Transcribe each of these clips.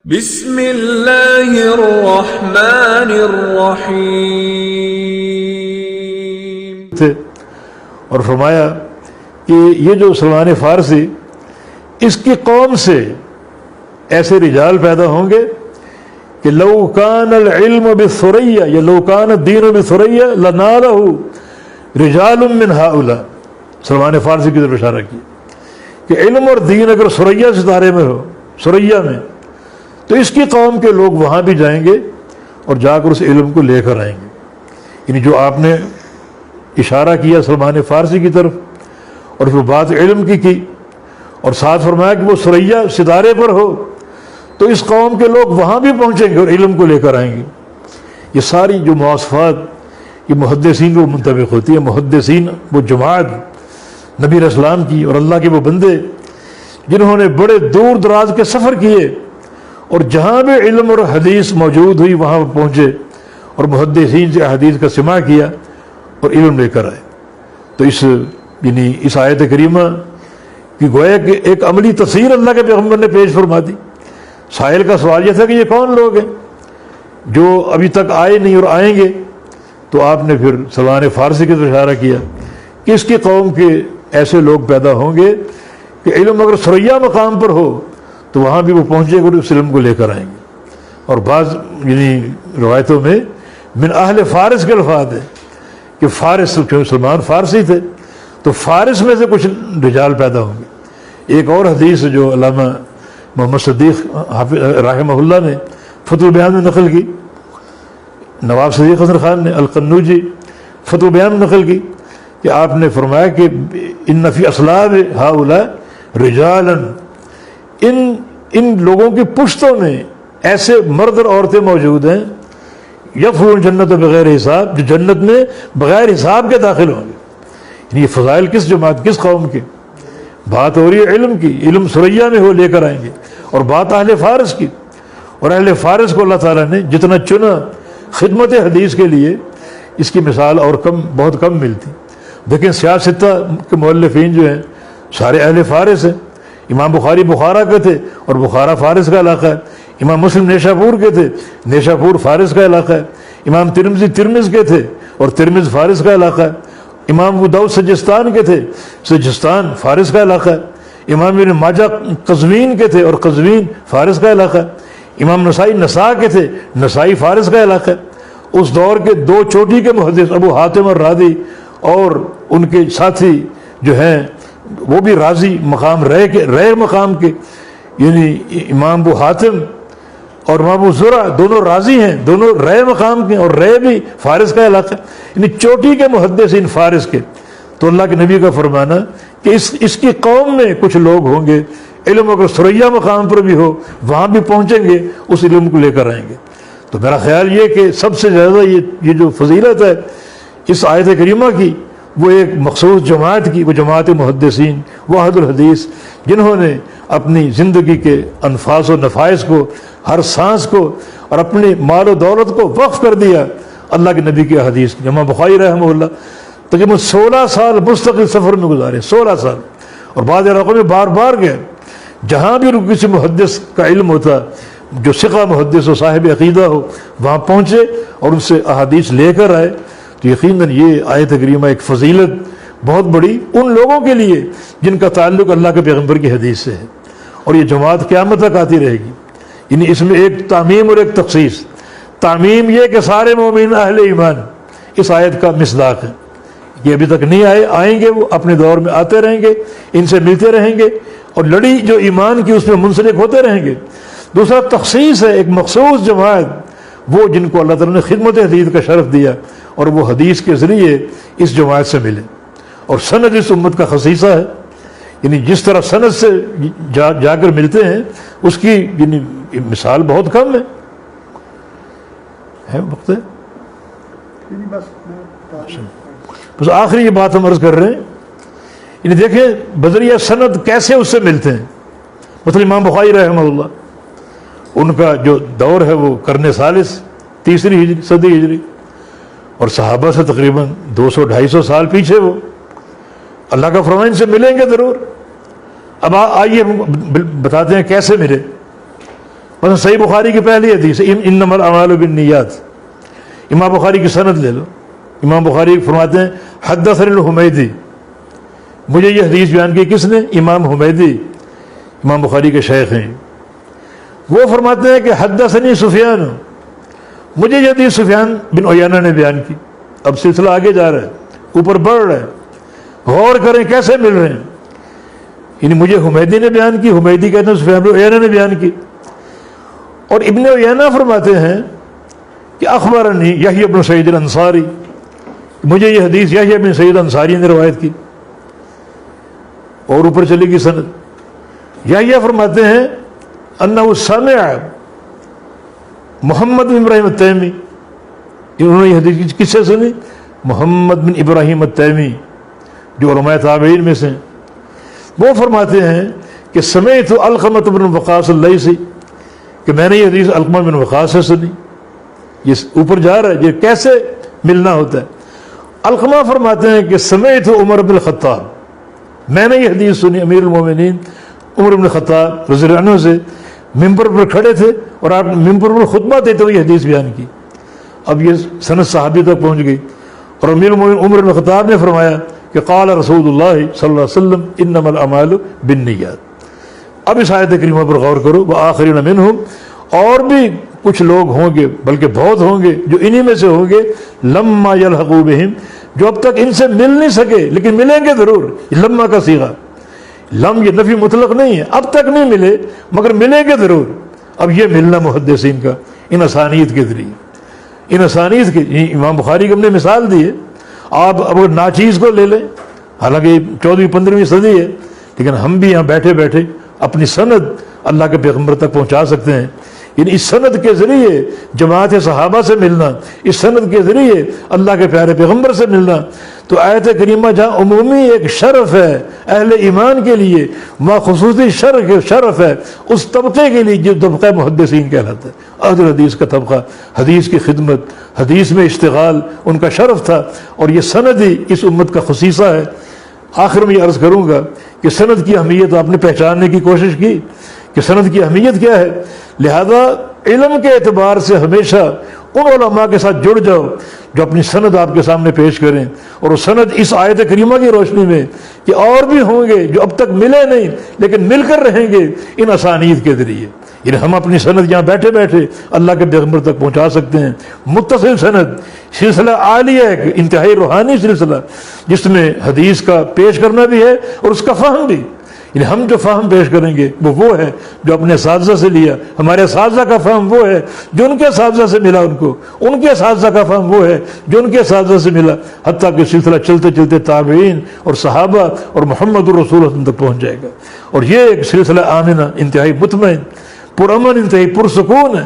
بسم اللہ الرحمن الرحیم تھے اور فرمایا کہ یہ جو سلمان فارسی اس کی قوم سے ایسے رجال پیدا ہوں گے کہ لو کان العلم بثریا یا لو کان الدین بثریا لنالہ رجال من ہؤلاء. سلمان فارسی کی طرف اشارہ کیا کہ علم اور دین اگر ثریا ستارے میں ہو، ثریا میں، تو اس کی قوم کے لوگ وہاں بھی جائیں گے اور جا کر اس علم کو لے کر آئیں گے. یعنی جو آپ نے اشارہ کیا سلمان فارسی کی طرف اور پھر بات علم کی اور ساتھ فرمایا کہ وہ ثریا ستارے پر ہو، تو اس قوم کے لوگ وہاں بھی پہنچیں گے اور علم کو لے کر آئیں گے. یہ ساری جو مواصفات یہ محدثین کو منطبق ہوتی ہے. محدثین وہ جماعت نبی علیہ السلام کی اور اللہ کے وہ بندے جنہوں نے بڑے دور دراز کے سفر کیے اور جہاں بھی علم اور حدیث موجود ہوئی وہاں پہنچے اور محدثین سے حدیث کا سماع کیا اور علم لے کر آئے. تو اس آیت کریمہ کی گویا کہ ایک عملی تفسیر اللہ کے پیغمبر نے پیش فرما دی. سائل کا سوال یہ تھا کہ یہ کون لوگ ہیں جو ابھی تک آئے نہیں اور آئیں گے؟ تو آپ نے پھر سلمان فارسی کی طرف اشارہ کیا کہ اس کی قوم کے ایسے لوگ پیدا ہوں گے کہ علم اگر ثریا مقام پر ہو تو وہاں بھی وہ پہنچے گا اور اس علم کو لے کر آئیں گے. اور بعض روایتوں میں من اہل فارس کے الفاظ ہیں کہ فارس سلمان فارسی تھے تو فارس میں سے کچھ رجال پیدا ہوں گے. ایک اور حدیث جو علامہ محمد صدیق رحمہ اللہ نے فتح البیان میں نقل کی، نواب صدیق حسن خان نے القنوجی فتح البیان میں نقل کی کہ آپ نے فرمایا کہ ان فی اصلاب ہؤلاء رجالا، ان لوگوں کی پشتوں میں ایسے مرد اور عورتیں موجود ہیں یدخلون جنت بغیر حساب، جو جنت میں بغیر حساب کے داخل ہوں گے. یہ فضائل کس جماعت کس قوم کی؟ بات ہو رہی ہے علم کی، علم ثریا میں ہو لے کر آئیں گے. اور بات اہل فارس کی، اور اہل فارس کو اللہ تعالیٰ نے جتنا چنا خدمت حدیث کے لیے اس کی مثال اور بہت کم ملتی. لیکن سیاستہ کے مؤلفین جو ہیں سارے اہل فارس ہیں. امام بخاری بخارا کے تھے اور بخارا فارس کا علاقہ ہے. امام مسلم نیشاپور کے تھے، نیشاپور فارس کا علاقہ ہے. امام ترمذی ترمذ کے تھے اور ترمذ فارس کا علاقہ ہے. امام ابو داؤد سجستان کے تھے، سجستان فارس کا علاقہ ہے. امام ابن ماجہ قزوین کے تھے اور قزوین فارس کا علاقہ ہے. امام نسائی نسا کے تھے، نسائی فارس کا علاقہ ہے. اس دور کے دو چوٹی کے محدث ابو حاتم الرازی اور ان کے ساتھی جو ہیں وہ بھی راضی مقام رے مقام کے، یعنی امام ابو حاتم اور امام ابو زرع دونوں راضی ہیں، دونوں رے مقام کے، اور رے بھی فارس کا علاقہ، یعنی چوٹی کے محدثین فارس کے. تو اللہ کے نبی کا فرمانا کہ اس کی قوم میں کچھ لوگ ہوں گے علم اگر ثریا مقام پر بھی ہو وہاں بھی پہنچیں گے، اس علم کو لے کر آئیں گے. تو میرا خیال یہ کہ سب سے زیادہ یہ جو فضیلت ہے اس آیت کریمہ کی وہ ایک مخصوص جماعت کی، وہ جماعت محدثین وہ اہل الحدیث جنہوں نے اپنی زندگی کے انفاس و نفائس کو، ہر سانس کو اور اپنی مال و دولت کو وقف کر دیا اللہ کے نبی کی حدیث. امام بخاری رحمہ اللہ تقریباً 16 سال مستقل سفر میں گزارے، 16 سال، اور بعض علاقوں میں بار بار گئے. جہاں بھی کسی محدث کا علم ہوتا، جو ثقہ محدث و صاحب عقیدہ ہو، وہاں پہنچے اور ان سے احادیث لے کر آئے. تو یقیناً یہ آیت کریمہ ایک فضیلت بہت بڑی ان لوگوں کے لیے جن کا تعلق اللہ کے پیغمبر کی حدیث سے ہے. اور یہ جماعت قیامت تک آتی رہے گی. یعنی اس میں ایک تعمیم اور ایک تخصیص. تعمیم یہ کہ سارے مومن اہل ایمان اس آیت کا مصداق ہے. یہ ابھی تک نہیں آئیں گے، وہ اپنے دور میں آتے رہیں گے، ان سے ملتے رہیں گے اور لڑی جو ایمان کی اس میں منسلک ہوتے رہیں گے. دوسرا تخصیص ہے، ایک مخصوص جماعت وہ جن کو اللہ تعالیٰ نے خدمت حدیث کا شرف دیا اور وہ حدیث کے ذریعے اس جماعت سے ملے. اور سند اس امت کا خصیصہ ہے، یعنی جس طرح سند سے جا کر ملتے ہیں اس کی یعنی مثال بہت کم ہے. وقت ہے بس آخری یہ بات ہم عرض کر رہے ہیں. یعنی دیکھیں بذریعہ سند کیسے اس سے ملتے ہیں. مثلا امام بخاری رحمہ اللہ ان کا جو دور ہے وہ قرن ثالث، تیسری صدی ہجری، اور صحابہ سے تقریباً 200-250 سال پیچھے. وہ اللہ کا فرمان ان سے ملیں گے ضرور. اب آئیے ہم بتاتے ہیں کیسے ملے. مثلا صحیح بخاری کی پہلی حدیث انما الاعمال بالنیات، امام بخاری کی سند لے لو، امام بخاری فرماتے ہیں حدثنی الحمیدی، مجھے یہ حدیث بیان کی کس نے؟ امام حمیدی، امام بخاری کے شیخ ہیں، وہ فرماتے ہیں کہ حدثنی سفیان، مجھے یہ حدیث سفیان بن عیینہ نے بیان کی۔ اب سلسلہ آگے جا رہا ہے، اوپر بڑھ رہا ہے، غور کریں کیسے مل رہے ہیں، یعنی مجھے حمیدی نے بیان کی، حمیدی کہتے ہیں سفیان بن عیینہ نے بیان کی، اور ابن عیینہ فرماتے ہیں کہ اخبرنی یحییٰ بن سعید الانصاری، مجھے یہ حدیث یحییٰ بن سعید انصاری نے روایت کی، اور اوپر چلے گی سند۔ یحییٰ فرماتے ہیں انہ سمع محمد بن ابراہیم التیمی، انہوں نے یہ حدیث کس سے سنی؟ محمد بن ابراہیم التیمی جو علماء تابعین میں سے ہیں، وہ فرماتے ہیں کہ سمعت علقمہ بن وقاص اللیثی، کہ میں نے یہ حدیث علقمہ بن وقاص سے سنی۔ یہ اوپر جا رہا ہے، یہ کیسے ملنا ہوتا ہے؟ علقمہ فرماتے ہیں کہ سمعت عمر بن الخطاب، میں نے یہ حدیث سنی امیر المومنین عمر بن الخطاب رضی اللہ عنہ سے، ممبر پر کھڑے تھے اور آپ ممبر پر خطبہ دیتے ہوئے یہ حدیث بیان کی۔ اب یہ سند صحابی تک پہنچ گئی، اور امیر المومنین عمر بن الخطاب نے فرمایا کہ قال رسول اللہ صلی اللہ علیہ وسلم انما الاعمال بالنیات۔ اب اس آیت کریمہ پر غور کرو، وآخرین منہم، اور بھی کچھ لوگ ہوں گے، بلکہ بہت ہوں گے جو انہی میں سے ہوں گے، لما یلحقوا بہم، جو اب تک ان سے مل نہیں سکے لیکن ملیں گے ضرور۔ لما کا صیغہ، لم یہ نفی مطلق نہیں ہے، اب تک نہیں ملے مگر ملیں گے ضرور۔ اب یہ ملنا محدثین کا ان اسانید کے ذریعے، ان اسانید کے، امام بخاری کی ہم نے مثال دی ہے، آپ اگر ناچیز کو لے لیں، حالانکہ 14ویں 15ویں صدی ہے، لیکن ہم بھی یہاں بیٹھے بیٹھے اپنی سند اللہ کے پیغمبر تک پہنچا سکتے ہیں۔ یعنی اس سند کے ذریعے جماعت صحابہ سے ملنا، اس سند کے ذریعے اللہ کے پیارے پیغمبر سے ملنا، تو آیت کریمہ جہاں عمومی ایک شرف ہے اہل ایمان کے لیے، وہاں خصوصی شرف ہے اس طبقے کے لیے جو طبقہ محدثین کہلاتا ہے، اہل حدیث کا طبقہ، حدیث کی خدمت، حدیث میں اشتغال ان کا شرف تھا، اور یہ سند ہی اس امت کا خصیصہ ہے۔ آخر میں یہ عرض کروں گا کہ سند کی اہمیت آپ نے پہچاننے کی کوشش کی کہ سند کی اہمیت کیا ہے، لہذا علم کے اعتبار سے ہمیشہ ان علماء کے ساتھ جڑ جاؤ جو اپنی سند آپ کے سامنے پیش کریں، اور وہ سند اس آیت کریمہ کی روشنی میں کہ اور بھی ہوں گے جو اب تک ملے نہیں لیکن مل کر رہیں گے ان اسانید کے ذریعے۔ یعنی ہم اپنی سند یہاں بیٹھے بیٹھے اللہ کے پیغمبر تک پہنچا سکتے ہیں، متصل سند، سلسلہ عالیہ، ایک انتہائی روحانی سلسلہ جس میں حدیث کا پیش کرنا بھی ہے اور اس کا فہم بھی۔ یعنی ہم جو فہم پیش کریں گے وہ ہے جو اپنے اساتذہ سے لیا، ہمارے اساتذہ کا فہم وہ ہے جو ان کے اساتذہ سے ملا، ان کے اساتذہ کا فہم وہ ہے جو ان کے اساتذہ سے ملا، حتیٰ کہ سلسلہ چلتے چلتے تابعین اور صحابہ اور محمد الرسول اللہ تک پہنچ جائے گا۔ اور یہ ایک سلسلہ آمنہ، انتہائی مطمئن، پرامن، انتہائی پرسکون ہے۔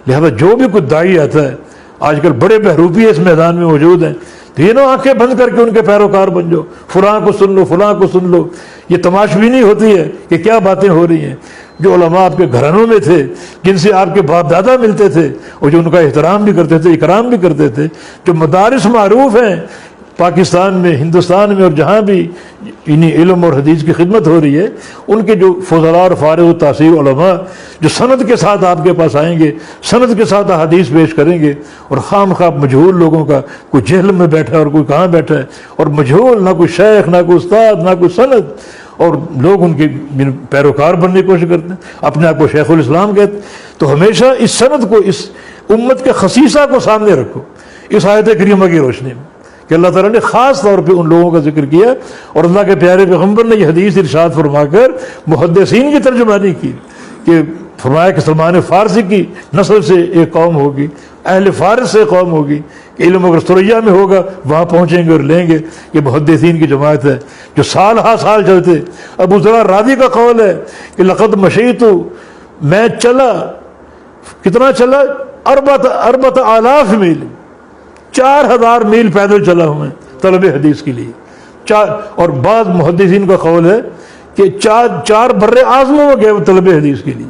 لہذا جو بھی کوئی داعی آتا ہے، آج کل بڑے بہروپی اس میدان میں موجود ہیں، تینوں آنکھیں بند کر کے ان کے پیروکار بن جاؤ، فلاں کو سن لو، فلاں کو سن لو۔ یہ تماشبینی ہوتی ہے کہ کیا باتیں ہو رہی ہیں۔ جو علماء آپ کے گھرانوں میں تھے، جن سے آپ کے باپ دادا ملتے تھے اور جو ان کا احترام بھی کرتے تھے، اکرام بھی کرتے تھے، جو مدارس معروف ہیں پاکستان میں، ہندوستان میں، اور جہاں بھی انہی علم اور حدیث کی خدمت ہو رہی ہے، ان کے جو فضلاء اور فارغ التحصیل علماء جو سند کے ساتھ آپ کے پاس آئیں گے، سند کے ساتھ حدیث پیش کریں گے، اور خام خواہ مجہول لوگوں کا، کوئی جہل میں بیٹھا ہے اور کوئی کہاں بیٹھا ہے، اور مجہول، نہ کوئی شیخ، نہ کوئی استاد، نہ کوئی سند، اور لوگ ان کے پیروکار بننے کی کوشش کرتے ہیں، اپنے آپ کو شیخ الاسلام کہتے ہیں۔ تو ہمیشہ اس سند کو، اس امت کے خصیصہ کو سامنے رکھو اس آیت کریمہ کی روشنی میں کہ اللہ تعالیٰ نے خاص طور پہ ان لوگوں کا ذکر کیا، اور اللہ کے پیارے پیغمبر نے یہ حدیث ارشاد فرما کر محدثین کی ترجمانی کی کہ فرمایا کہ سلمان فارسی کی نسل سے ایک قوم ہوگی، اہل فارس سے قوم ہوگی، کہ علم اگر ثریا میں ہوگا وہاں پہنچیں گے اور لیں گے۔ یہ محدثین کی جماعت ہے جو سال ہا سال چلتے۔ ابو ذر راضی کا قول ہے کہ لقد مشیت، میں چلا، کتنا چلا؟ 4,000 میل، 4,000 میل پیدل چلا ہوں میں طلب حدیث کے لیے۔ اور بعض محدثین کا قول ہے کہ 4 بر اعظموں میں گئے وہ طلب حدیث کے لیے۔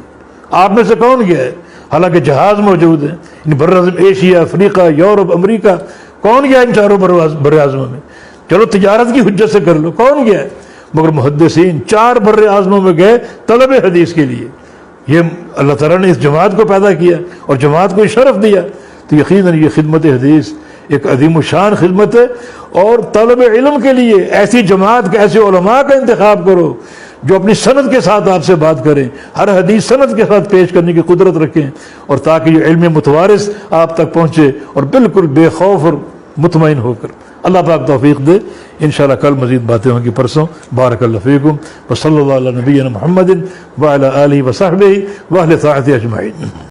آپ میں سے کون گیا ہے؟ حالانکہ جہاز موجود ہیں، یعنی بر اعظم ایشیا، افریقہ، یورپ، امریکہ، کون گیا ان 4 بر اعظموں میں؟ چلو تجارت کی حجت سے کر لو، کون گیا ہے؟ مگر محدثین 4 بر اعظموں میں گئے طلب حدیث کے لیے۔ یہ اللہ تعالیٰ نے اس جماعت کو پیدا کیا اور جماعت کو شرف دیا، تو یقیناً یہ خدمت حدیث ایک عظیم الشان خدمت ہے۔ اور طلب علم کے لیے ایسی جماعت کے ایسے علماء کا انتخاب کرو جو اپنی سند کے ساتھ آپ سے بات کریں، ہر حدیث سند کے ساتھ پیش کرنے کی قدرت رکھیں، اور تاکہ یہ علم متوارث آپ تک پہنچے اور بالکل بے خوف اور مطمئن ہو کر۔ اللہ پاک توفیق دے۔ انشاءاللہ کل مزید باتیں ہوں گی پرسوں۔ بارک اللہ فیکم وصلی اللہ علی نبینا محمد وعلی آلہ وصحبہ واہل طاعتہ اجمعین۔